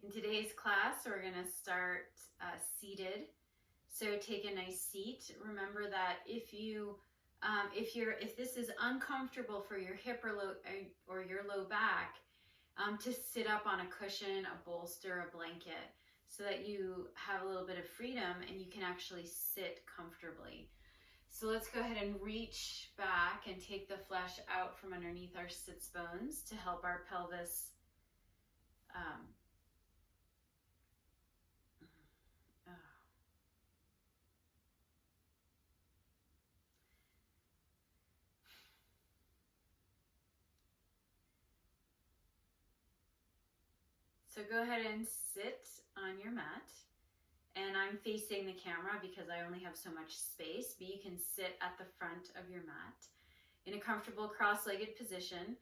In today's class, we're going to start seated. So take a nice seat. Remember that if this is uncomfortable for your hip or your low back, to sit up on a cushion, a bolster, a blanket, so that you have a little bit of freedom and you can actually sit comfortably. So let's go ahead and reach back and take the flesh out from underneath our sits bones to help our pelvis So go ahead and sit on your mat, and I'm facing the camera because I only have so much space, but you can sit at the front of your mat in a comfortable cross-legged position.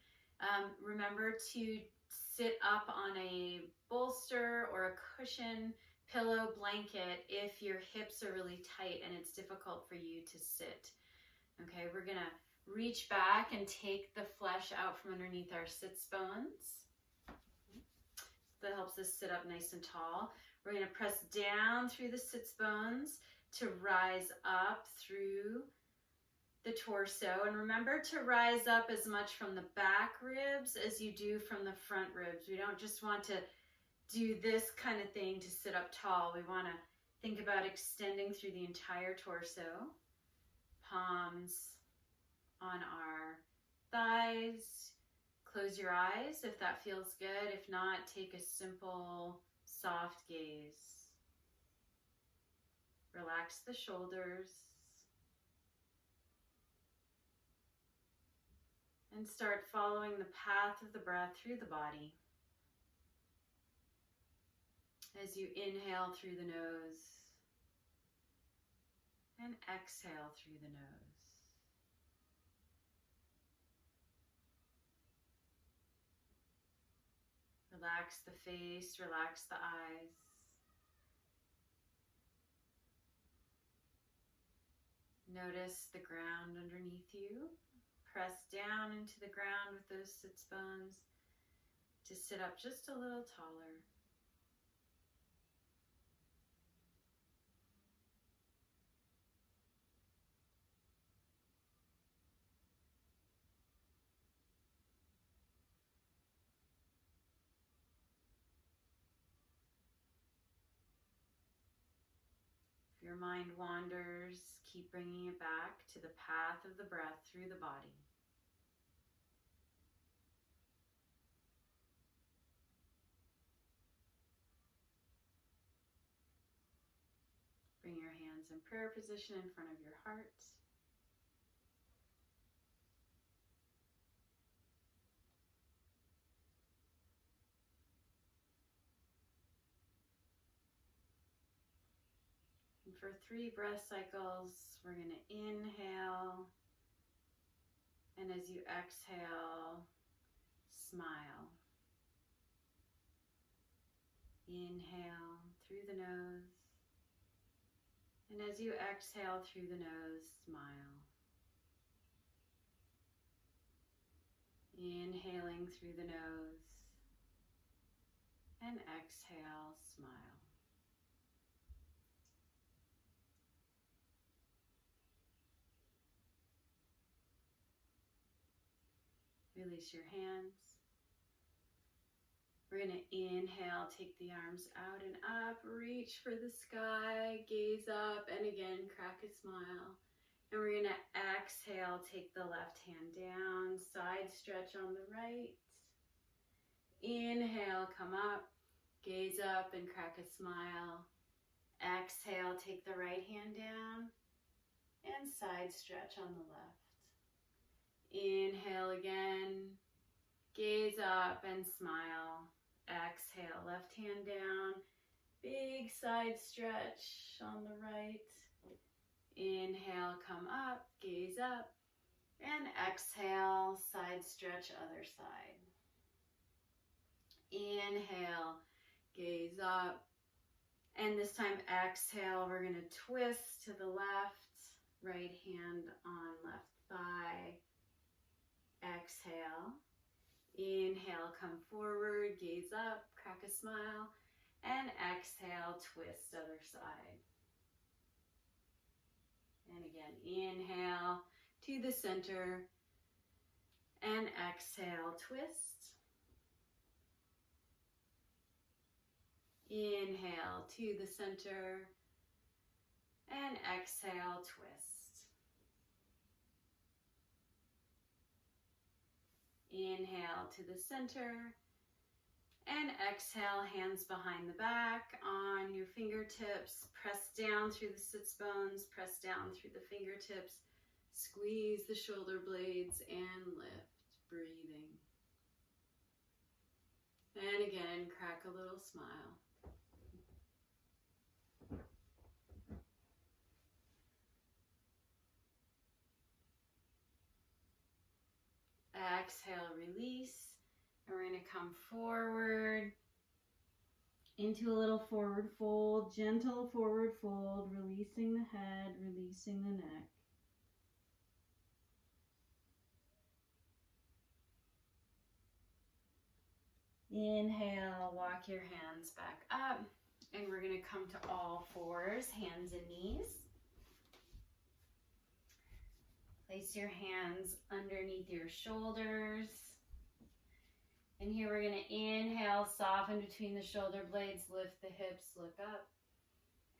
Remember to sit up on a bolster or a cushion, pillow, blanket if your hips are really tight and it's difficult for you to sit. Okay, we're gonna reach back and take the flesh out from underneath our sits bones. That helps us sit up nice and tall. We're going to press down through the sits bones to rise up through the torso. And remember to rise up as much from the back ribs as you do from the front ribs. We don't just want to do this kind of thing to sit up tall. We want to think about extending through the entire torso. Palms on our thighs. Close your eyes if that feels good. If not, take a simple, soft gaze. Relax the shoulders. And start following the path of the breath through the body. As you inhale through the nose and exhale through the nose. Relax the face, relax the eyes. Notice the ground underneath you. Press down into the ground with those sits bones to sit up just a little taller. If your mind wanders, keep bringing it back to the path of the breath through the body. Bring your hands in prayer position in front of your heart. And for 3 breath cycles, we're going to inhale, and as you exhale, smile. Inhale through the nose, and as you exhale through the nose, smile. Inhaling through the nose, and exhale, smile. Release your hands. We're going to inhale, take the arms out and up, reach for the sky, gaze up, and again, crack a smile. And we're going to exhale, take the left hand down, side stretch on the right. Inhale, come up, gaze up and crack a smile. Exhale, take the right hand down and side stretch on the left. Inhale again, gaze up and smile. Exhale, left hand down, big side stretch on the right. Inhale, come up, gaze up, and exhale, side stretch other side. Inhale, gaze up, and this time exhale, we're going to twist to the left, right hand on left thigh. Exhale. Inhale, come forward, gaze up, crack a smile. And exhale, twist other side. And again, inhale to the center. And exhale, twist. Inhale to the center. And exhale, twist. Inhale to the center. And exhale, hands behind the back on your fingertips. Press down through the sits bones. Press down through the fingertips. Squeeze the shoulder blades and lift. Breathing. And again, crack a little smile. Exhale, release. And we're going to come forward into a little forward fold, gentle forward fold, releasing the head, releasing the neck. Inhale, walk your hands back up, and we're going to come to all fours, hands and knees. Place your hands underneath your shoulders. And here we're going to inhale, soften between the shoulder blades, lift the hips, look up.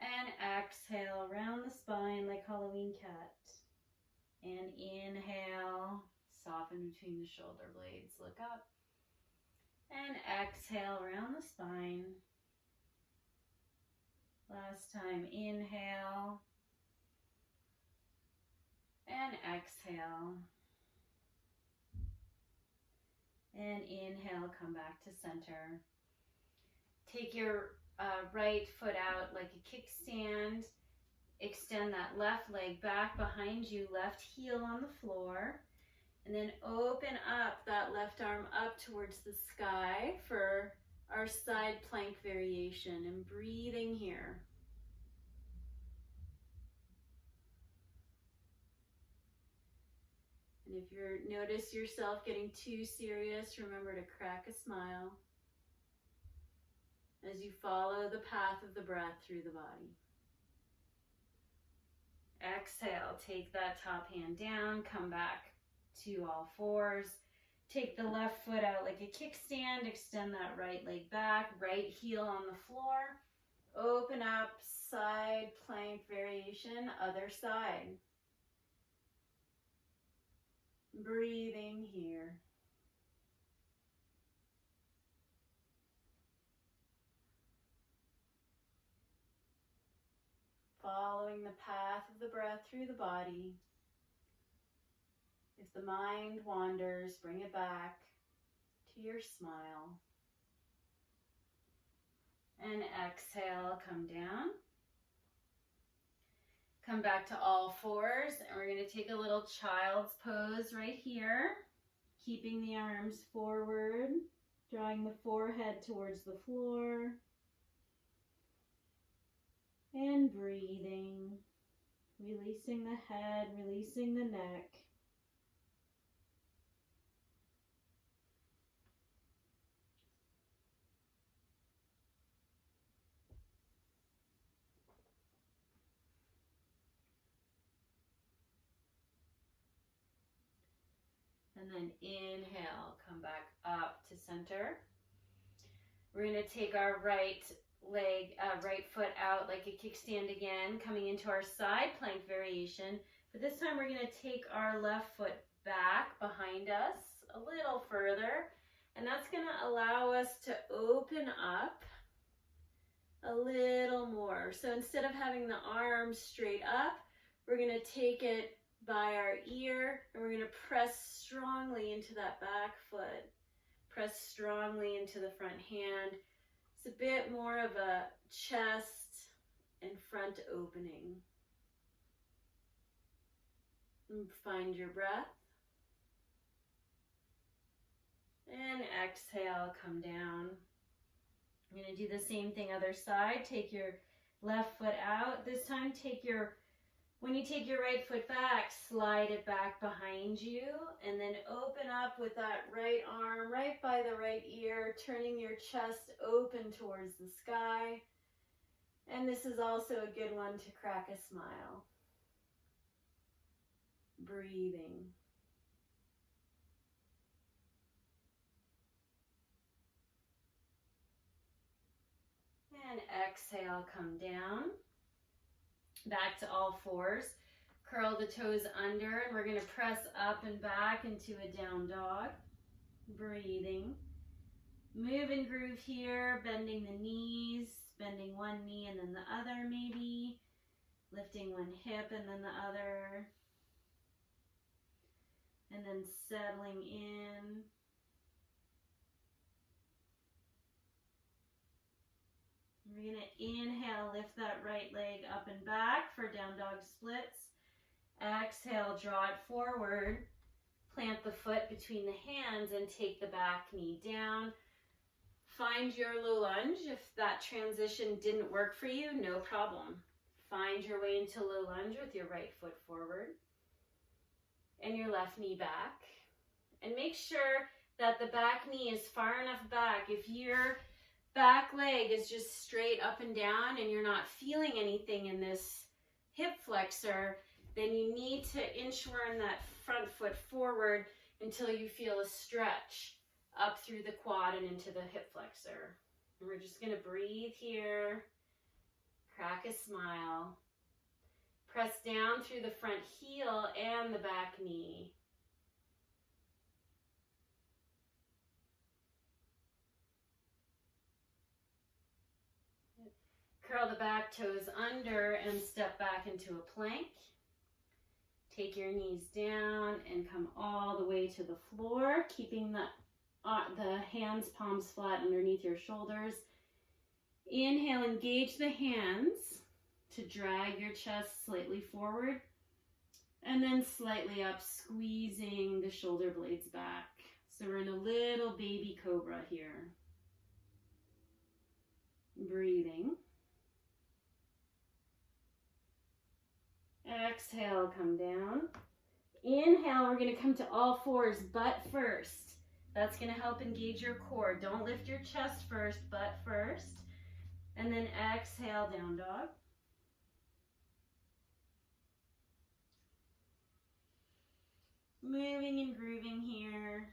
And exhale, around the spine like Halloween cat. And inhale, soften between the shoulder blades, look up. And exhale, around the spine. Last time, inhale. And exhale. And inhale, come back to center. Take your right foot out like a kickstand. Extend that left leg back behind you, left heel on the floor. And then open up that left arm up towards the sky for our side plank variation. And breathing here. And if you notice yourself getting too serious, remember to crack a smile as you follow the path of the breath through the body. Exhale, take that top hand down, come back to all fours. Take the left foot out like a kickstand, extend that right leg back, right heel on the floor. Open up, side plank variation, other side. Breathing here. Following the path of the breath through the body. If the mind wanders, bring it back to your smile. And exhale, come down. Come back to all fours, and we're going to take a little child's pose right here, keeping the arms forward, drawing the forehead towards the floor, and breathing, releasing the head, releasing the neck. And then inhale, come back up to center. We're going to take our right foot out like a kickstand again, coming into our side plank variation. But this time we're going to take our left foot back behind us a little further. And that's going to allow us to open up a little more. So instead of having the arms straight up, we're going to take it by our ear, and we're going to press strongly into that back foot. Press strongly into the front hand. It's a bit more of a chest and front opening. And find your breath. And exhale, come down. I'm going to do the same thing other side. Take your left foot out. This time take your When you take your right foot back, slide it back behind you, and then open up with that right arm right by the right ear, turning your chest open towards the sky. And this is also a good one to crack a smile. Breathing. And exhale, come down. Back to all fours. Curl the toes under, and we're going to press up and back into a down dog. Breathing. Move and groove here, bending the knees, bending one knee and then the other maybe. Lifting one hip and then the other. And then settling in. We're going to inhale, lift that right leg up and back for down dog splits. Exhale, draw it forward. Plant the foot between the hands and take the back knee down. Find your low lunge. If that transition didn't work for you, no problem. Find your way into low lunge with your right foot forward and your left knee back. And make sure that the back knee is far enough back. If your back leg is just straight up and down and you're not feeling anything in this hip flexor, then you need to inchworm that front foot forward until you feel a stretch up through the quad and into the hip flexor. And we're just going to breathe here, crack a smile, press down through the front heel and the back knee. Curl the back toes under and step back into a plank. Take your knees down and come all the way to the floor, keeping the hands, palms flat underneath your shoulders. Inhale, engage the hands to drag your chest slightly forward, and then slightly up, squeezing the shoulder blades back. So we're in a little baby cobra here. Breathing. Exhale, come down. Inhale, we're going to come to all fours, butt first. That's going to help engage your core. Don't lift your chest first, butt first. And then exhale, down dog. Moving and grooving here.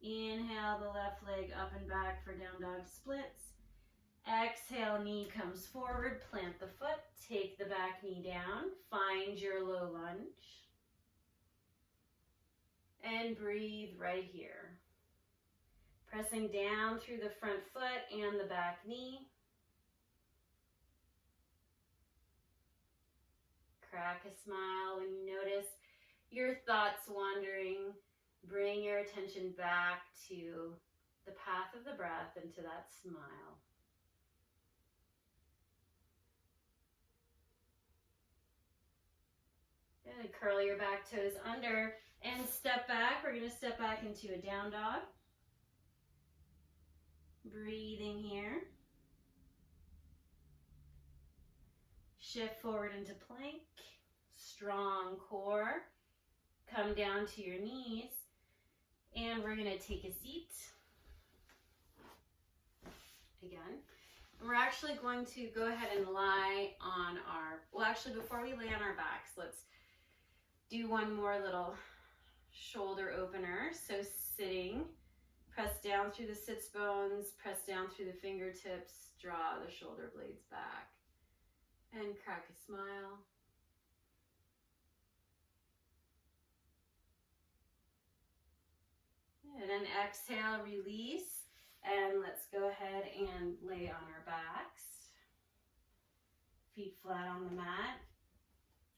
Inhale, the left leg up and back for down dog splits. Exhale, knee comes forward, plant the foot, take the back knee down, find your low lunge, and breathe right here. Pressing down through the front foot and the back knee. Crack a smile when you notice your thoughts wandering. Bring your attention back to the path of the breath and to that smile. Good. Curl your back toes under and step back. We're going to step back into a down dog. Breathing here. Shift forward into plank. Strong core. Come down to your knees. And we're going to take a seat. Again. And we're actually going to go ahead and lie on our, well actually before we lay on our backs, let's do one more little shoulder opener. So sitting, press down through the sits bones, press down through the fingertips, draw the shoulder blades back, and crack a smile. And then exhale, release, and let's go ahead and lay on our backs. Feet flat on the mat.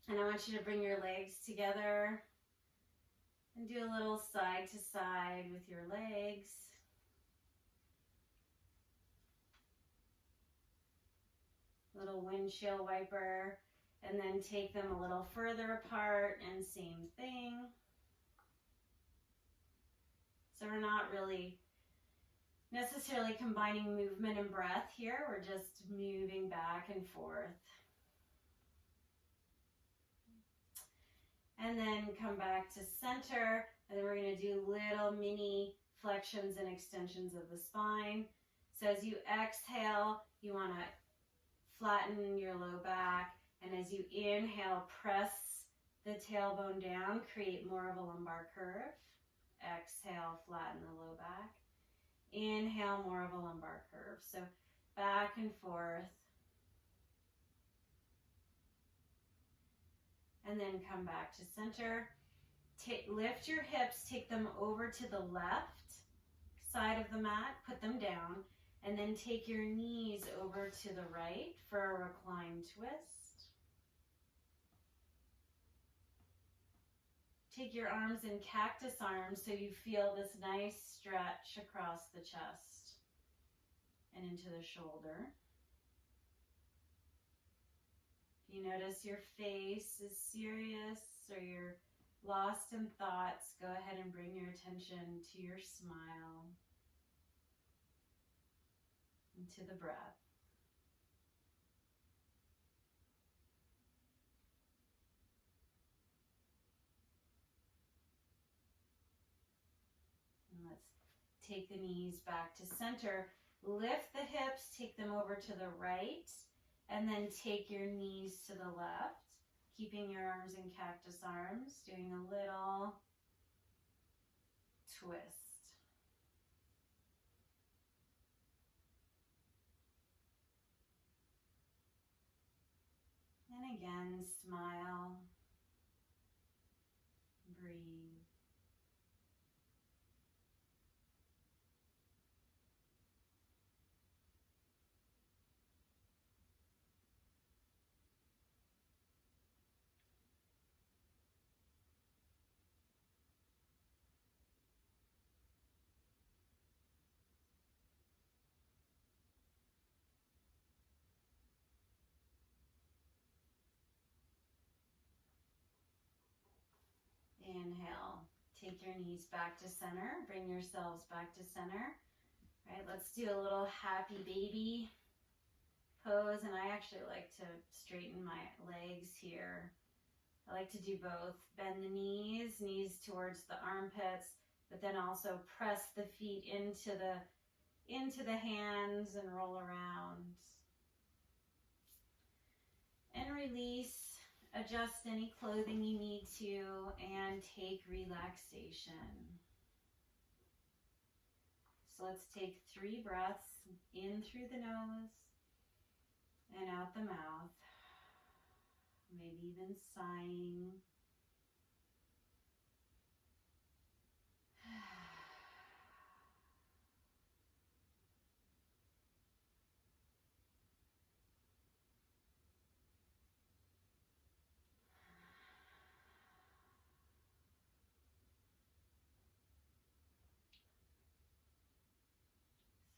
And I want you to bring your legs together and do a little side to side with your legs. Little windshield wiper, and then take them a little further apart and same thing. So we're not really necessarily combining movement and breath here. We're just moving back and forth. And then come back to center, and then we're going to do little mini flexions and extensions of the spine. So as you exhale, you want to flatten your low back, and as you inhale, press the tailbone down, create more of a lumbar curve. Exhale, flatten the low back. Inhale, more of a lumbar curve. So back and forth. And then come back to center. Lift your hips, take them over to the left side of the mat, put them down, and then take your knees over to the right for a reclined twist. Take your arms in cactus arms so you feel this nice stretch across the chest and into the shoulder. If you notice your face is serious or you're lost in thoughts, go ahead and bring your attention to your smile and to the breath. And let's take the knees back to center. Lift the hips, take them over to the right, and then take your knees to the left, keeping your arms in cactus arms, doing a little twist. And again, smile, breathe. Inhale, take your knees back to center, bring yourselves back to center. All right, let's do a little happy baby pose, and I actually like to straighten my legs here. I like to do both. Bend the knees towards the armpits, but then also press the feet into the hands and roll around. And release. Adjust any clothing you need to and take relaxation. So let's take 3 breaths in through the nose and out the mouth. Maybe even sighing.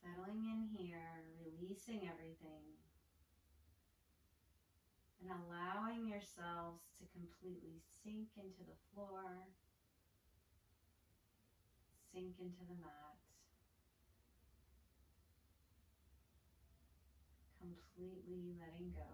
Settling in here, releasing everything, and allowing yourselves to completely sink into the floor, sink into the mat, completely letting go.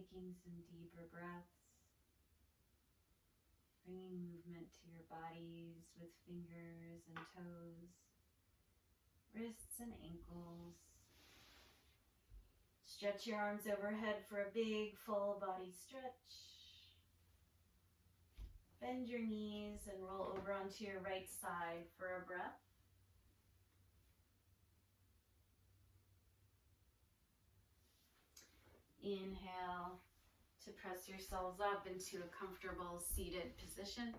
Taking some deeper breaths. Bringing movement to your bodies with fingers and toes, wrists and ankles. Stretch your arms overhead for a big full body stretch. Bend your knees and roll over onto your right side for a breath. Inhale to press yourselves up into a comfortable seated position.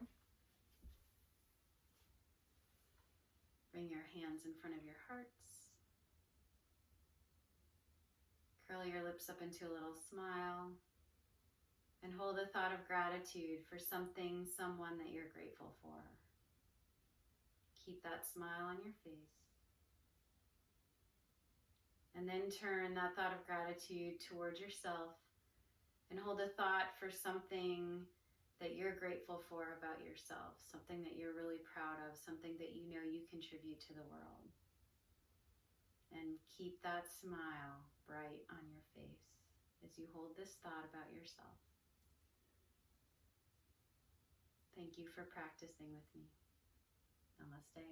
Bring your hands in front of your hearts. Curl your lips up into a little smile. And hold a thought of gratitude for something, someone that you're grateful for. Keep that smile on your face. And then turn that thought of gratitude towards yourself and hold a thought for something that you're grateful for about yourself, something that you're really proud of, something that you know you contribute to the world. And keep that smile bright on your face as you hold this thought about yourself. Thank you for practicing with me. Namaste.